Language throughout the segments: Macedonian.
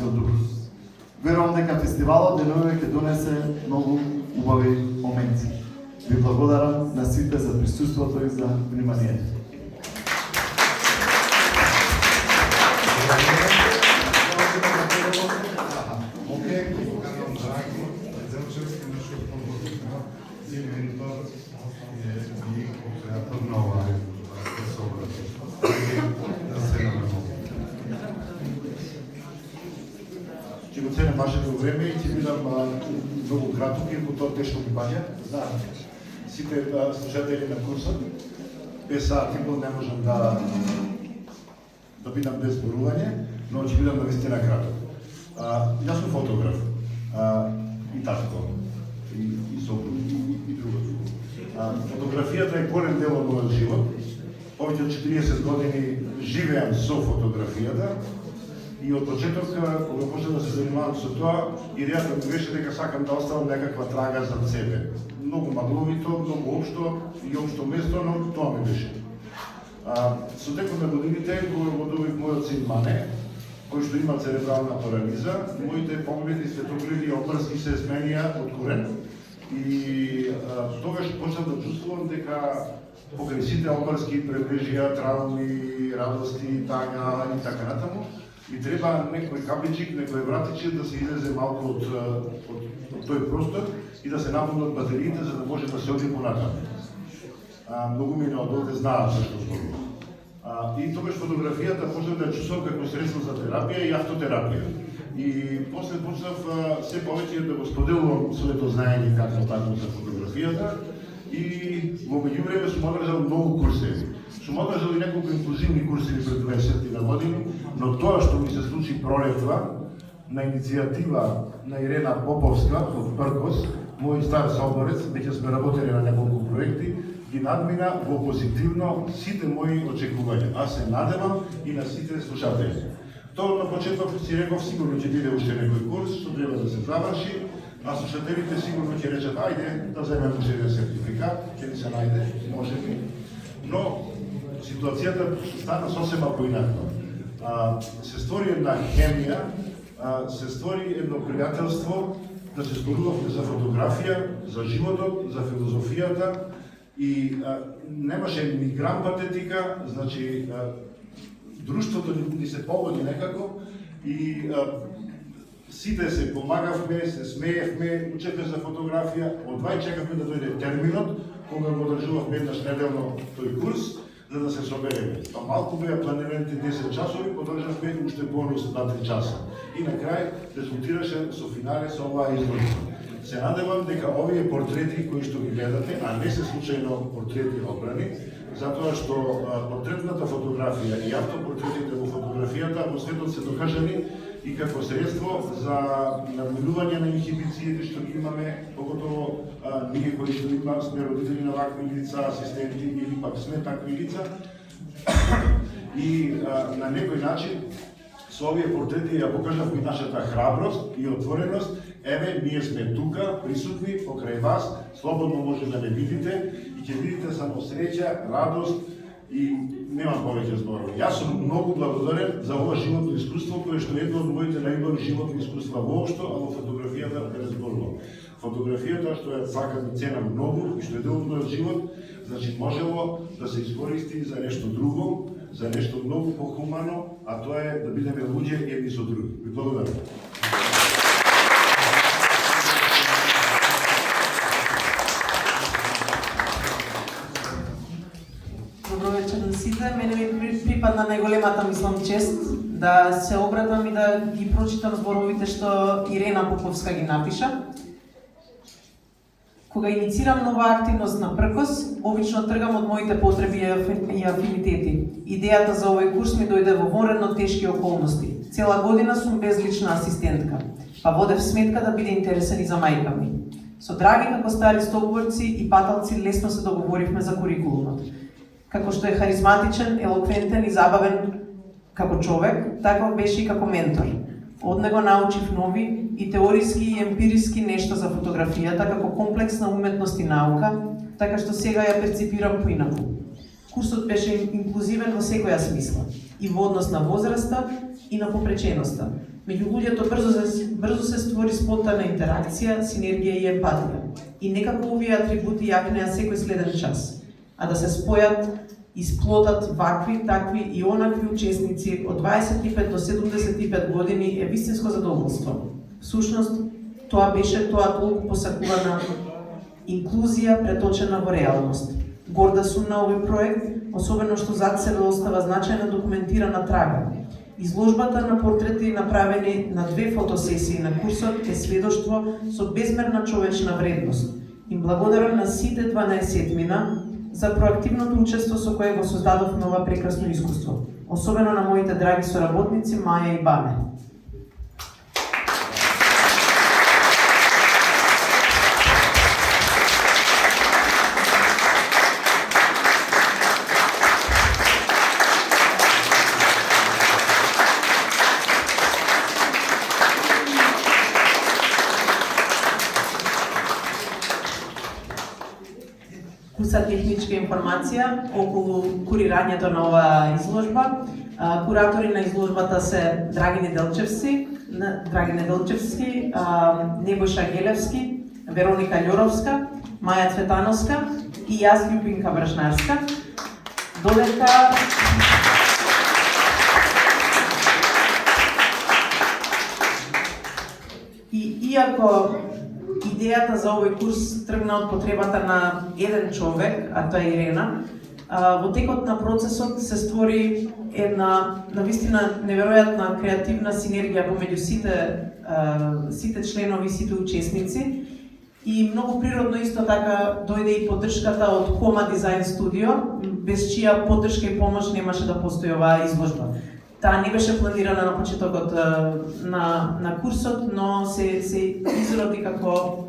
македонскиот дух. Верувам дека фестивалот денеска ќе донесе многу убави моменти. Ви благодарам на сите за присуството и за вниманието. Ќе го ценам вашето време и ќе бидам многу краток и по тоа тешко ми паѓа. Знаам, сите слушатели на курсот, 5 сати не можам да бидам без зборување, но ќе бидам навистина краток. Јас сум фотограф, и татко, и сопруг, и другото. Фотографијата е голем дел од мојот живот. Повеќе од 40 години живеам со фотографијата. И од почеток, кога почнав да се занимавам со тоа, идејата ми беше дека сакам да оставам некаква трага за себе. Многу магловито, многу општо и општо место, но тоа ми беше. Со текот на годините го добив мојот син Мане, кој што има церебрална парализа, моите погледи, светогледи и опрски се сменија од корен. И тогаш почнав да чувствувам дека покрај сите опрски пребрежија, травми, радости, тага и така натаму, ми треба некој кабличик, некој вратиче да се излезе малку од тој простор и да се наполнат батериите за да може да се оди понатаму. Многу мине од овде знаат зашто зборувам. И тогаш фотографијата почнав да ја чувствувам како средство за терапија и автотерапија. И после почнав се повеќе да го споделувам своето знаење како такво за фотографијата и во меѓувреме сум одржал многу курсеви. Сум одржал и неколку инклузивни курсеви пред 20 години, но тоа што ми се случи пролетва на иницијатива на Ирена Поповска од Пркос, мој стар соборец, веќе сме работели на неколку проекти, ги надмина во позитивно сите мои очекувања. Аз се надевам и на сите слушатели. Тоа на почеток си реков, сигурно ќе биде уште некој курс што треба да се заврши, а слушателите сигурно ќе речат ајде да земем уште еден сертификат, ќе ни се најде, може би. Но ситуацијата стана сосема поинаква. Се створи една хемија, се створи едно пријателство, да се зборувавме за фотографија, за животот, за филозофијата и немаше ни грам патетика, значи друштвото ни се погоди некако и сите се помагавме, се смеевме, учевме за фотографија, одвај чекавме да дојде терминот, кога го одржувавме еднаш неделно тој курс, за да се собереме. Па малку беа планираните 10 часови, подржавме уште бонус на 3 часа. И на крај резултираше со финале со оваа изложба. Се надевам дека овие портрети кои што ги гледате, а не се случајно портрети обрани, затоа што портретната фотографија и автопортретите во фотографијата во светот се докажани и како средство за надминување на инхибициите што ги имаме, поготово ние кои што сме родители на вакви лица, асистенти или пак сме такви лица. И на некој начин со овие портрети ја покажавме нашата храброст и отвореност. Еве, ние сме тука, присутни, покрај вас, слободно може да не видите и ќе видите само среќа, радост и немам повеќе зборови. Јас сум многу благодарен за ова животно искуство, кое што е едно од моите најубави животни искуства воопшто, а во фотографијата не зборувам. Фотографијата што ја сакам и ценам многу и што е дел од мојот живот, значи можело да се искористи за нешто друго, за нешто многу похумано, а тоа е да бидеме луѓе едни со други. Ви благодарам. Мене ми припадна најголемата, мислам, чест да се обрадам и да ги прочитам зборовите што Ирена Поповска ги напиша. Кога иницирам нова активност на Пркос, обично тргам од моите потреби и афинитети. Идејата за овој курс ми дојде во вонредно тешки околности. Цела година сум безлична асистентка, па водев сметка да биде интересен и за мајка ми. Со Драги како стари соборци и паталци лесно се договоривме за курикулумот. Како што е харизматичен, елоквентен и забавен како човек, така беше и како ментор. Од него научив нови и теориски и емпириски нешта за фотографијата како комплексна уметност и наука, така што сега ја перципирам поинаку. Курсот беше инклузивен во секоја смисла, и во однос на возраста, и на попреченоста. Меѓу луѓето брзо се створи спонтана интеракција, синергија и емпатија. И некако овие атрибути јакнеа секој следен час, а да се спојат и сплотат вакви, такви и онакви учесници од 25 до 75 години е вистинско задоволство. Всушност, тоа беше тоа толку посакувана инклузија преточена во реалност. Горда сум на овој проект, особено што зад себе остава значајна документирана трага. Изложбата на портрети направени на 2 фотосесии на курсот е сведоштво со безмерна човечна вредност. Им благодарам на сите 12-мина за проактивното учество со кое го создадовме ова прекрасно искуство. Особено на моите драги соработници Маја и Бане. Куса техничка информација околу курирањето на оваа изложба. Куратори на изложбата се Драгине Делчевски, Небојша Гелевски, Вероника Љоровска, Маја Цветановска и јас Љубинка Брашнарска. Додека иако идејата за овој курс тргна од потребата на еден човек, а тоа е Ирена, во текот на процесот се створи една навистина неверојатна креативна синергија помеѓу сите членови, сите учесници и многу природно исто така дојде и поддршката од Кома Дизајн Студио, без чија поддршка и помош немаше да постои оваа изложба. Таа не беше планирана на почетокот на курсот, но се изроди како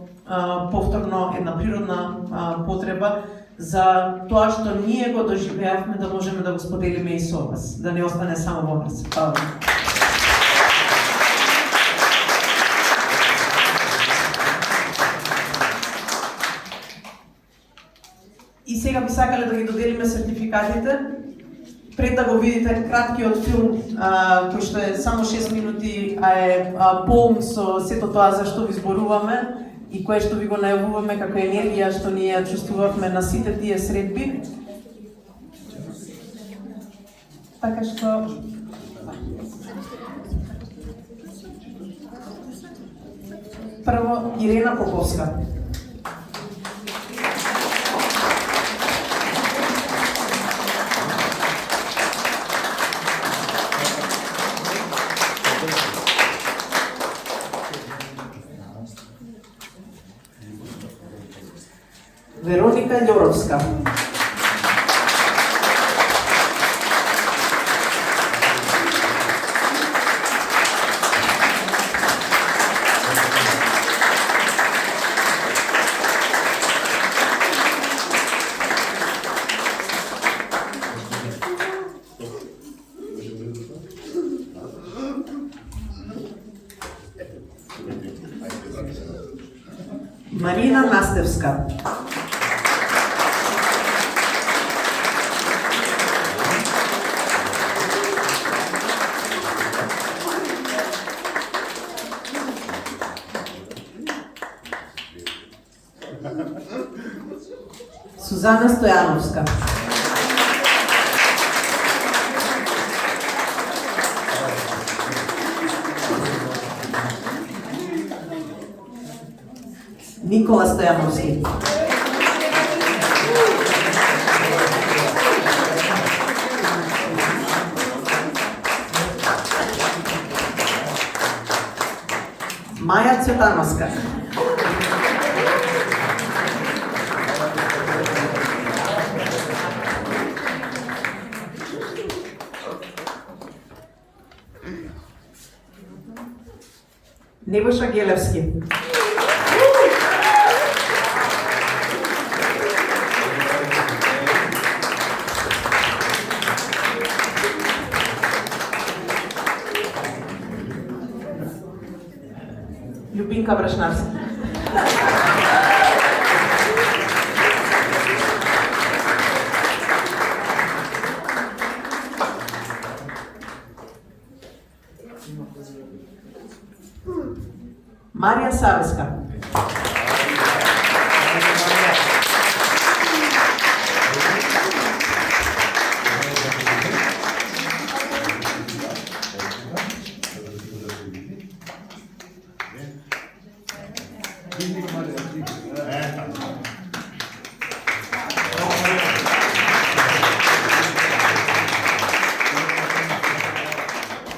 повторно една природна потреба за тоа што ние го доживеавме да можеме да го споделиме и со вас, да не остане само во нас. И сега би сакале да ги доделиме сертификатите. Пред да го видите краткиот филм, кој што е само 6 минути, а е полн со сето тоа за што ви зборуваме и кое што ви го најавуваме како енергија што ние чувствувавме на сите тие средби. Така што прво Ирена Поповска. Вероника Љоровска. Марина Настевска. Сузана Стојановска. Никола Стојановски. Маја Цветановска. Небојша Гелевски. Љубинка Брашнарска. Марија Савеска.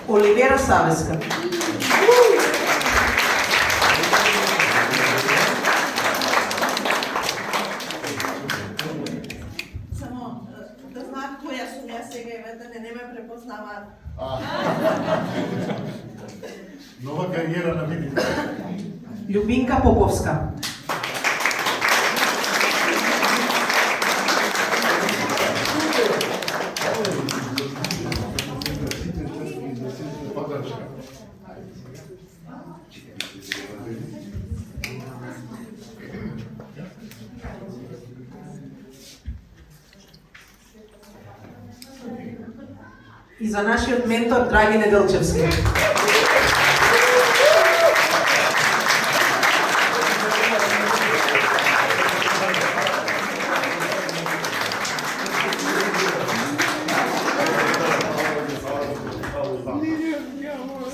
Оливера Савеска. Само да знаат која сум јас сега и да не ме препознаваат. Нова кариера на видите. Љубинка Поповска. И за нашиот ментор Драги Неделчевски.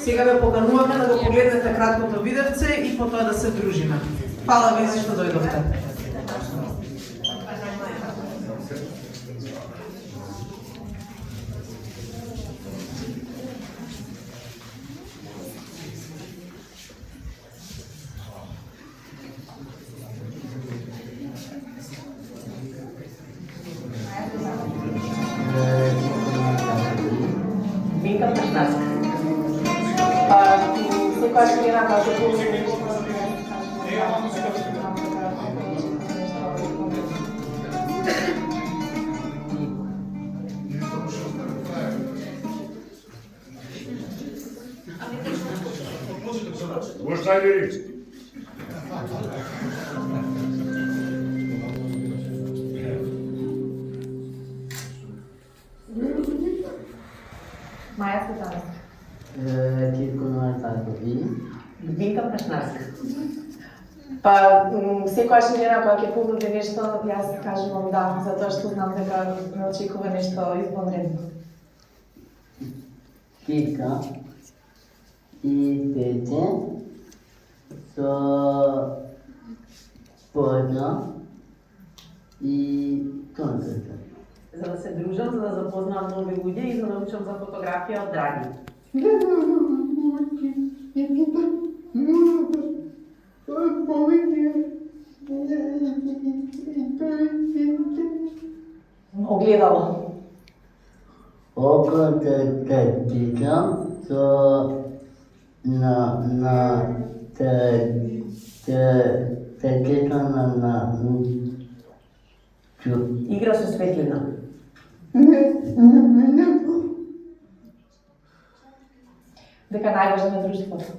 Сега ве покануваме да го погледнете краткото видевце и потоа да се дружиме. Фала ви што дојдовте. Винка Пешнарска. Секојаш ми една кажа Може најдери. Маја Светанска. Кирко Новатакови. Винка Пешнарска. Па, секојаш Милена кога ќе понуди нешто, јас кажувам да, затоа што знам дека ме очекува нешто извонредно. Кирка и Пете со Подно и Концерта. За да се дружам, за да запознам нови луѓе и за да научам за фотографија од Драги. Огледало. Око те питам со на кетана на Игра со светлина. Дека најважно е друштвото.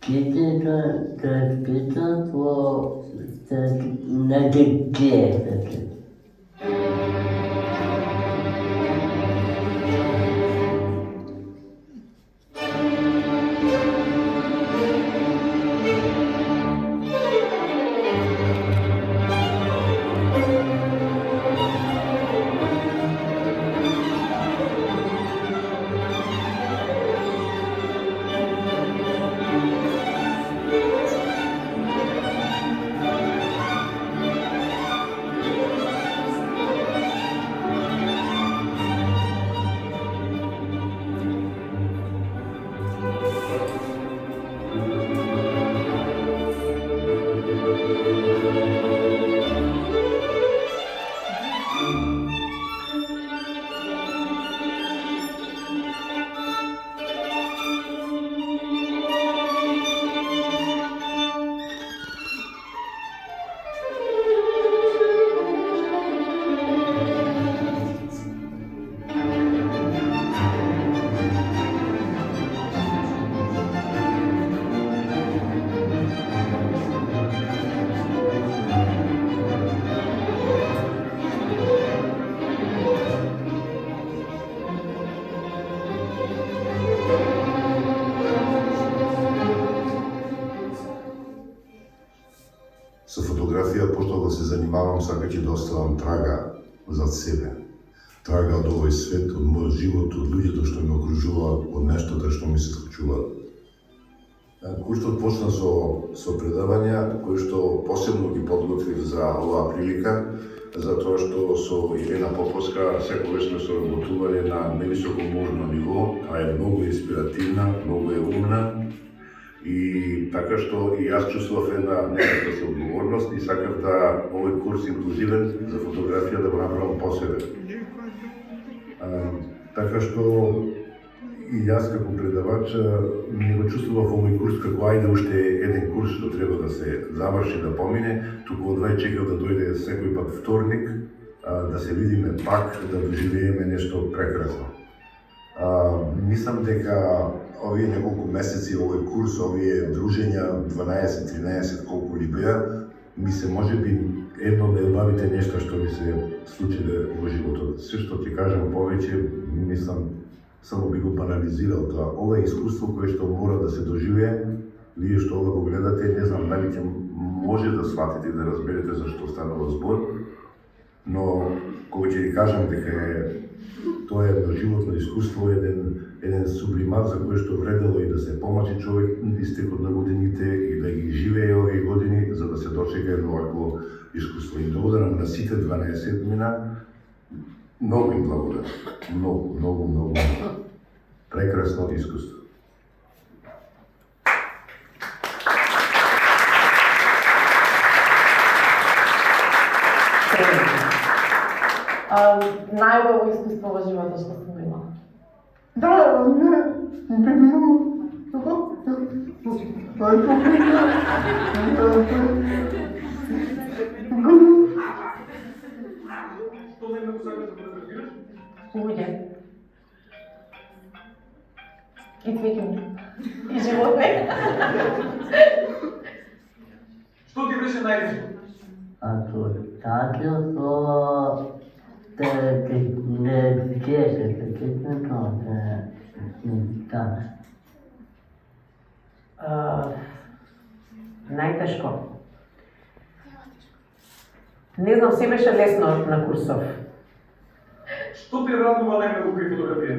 Ките те питам во на гејата. фотографија почнав да се занимавам сакајќи да оставам трага зад себе. Трага од овој свет, од мојот живот, од луѓето што ме окружуваат, од нештата што ми се случуваат. Курсот почна со предавања кои што посебно ги подготвив за оваа прилика, затоа што со Ирена Поповска секогаш сме соработувале на највисоко можно ниво, а е многу инспиративна, многу е умна и така што и јас чувствував една некаква соодговорност и сакав да овој курс инклузивен за фотографија да го направам посебен. Така што и јас како предавач не го чувствував овој курс како ајде уште еден курс што треба да се заврши, да помине, туку одвај чекав да дојде секој пат вторник, да се видиме пак, да доживееме нешто прекрасно. Мислам дека овие неколку месеци, овој курс, овие дружења, 12-13 колку ли беа, ми се можеби едно од најубавите нешта што ми се случиле во животот. Се што ти кажам повеќе, мислам, само би го банализирал тоа. Ова е искуство кое што мора да се доживее. Вие што ова го гледате, не знам дали ќе може да сватите и да разберете за што станува збор, но кога ќе ви кажам дека тоа е едно животно искуство, еден сублимат за кој што вредело и да се помачи човек истекот на годините и да ги живее овие години за да се дочека едно вакво искуство. И благодарам на сите 12 мина. Многу им благодарам. Многу. Прекрасно искуство. Најубаво искуство во животот што сум имала? Луѓе. И цвеќиња. И животни. Што ти беше најлесно? Ако така то не Најтешко. Не знам, се беше лесно на курсов. Што те радува најмногу при фотографија?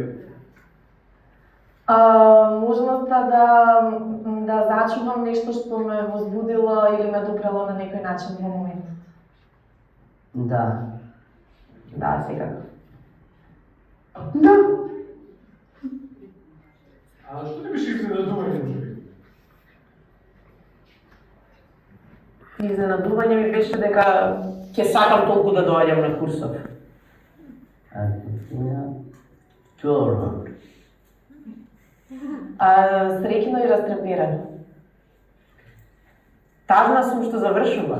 Можноста да зачувам нешто што ме возбудило или ме допрело на некој начин во моментот. Да. Да, секако. А што ти беше изненадување? Изненадување ми беше дека ќе сакам толку да доаѓам на курсов. Чорно. Среќно и растрепирано. Тажна сум што завршува.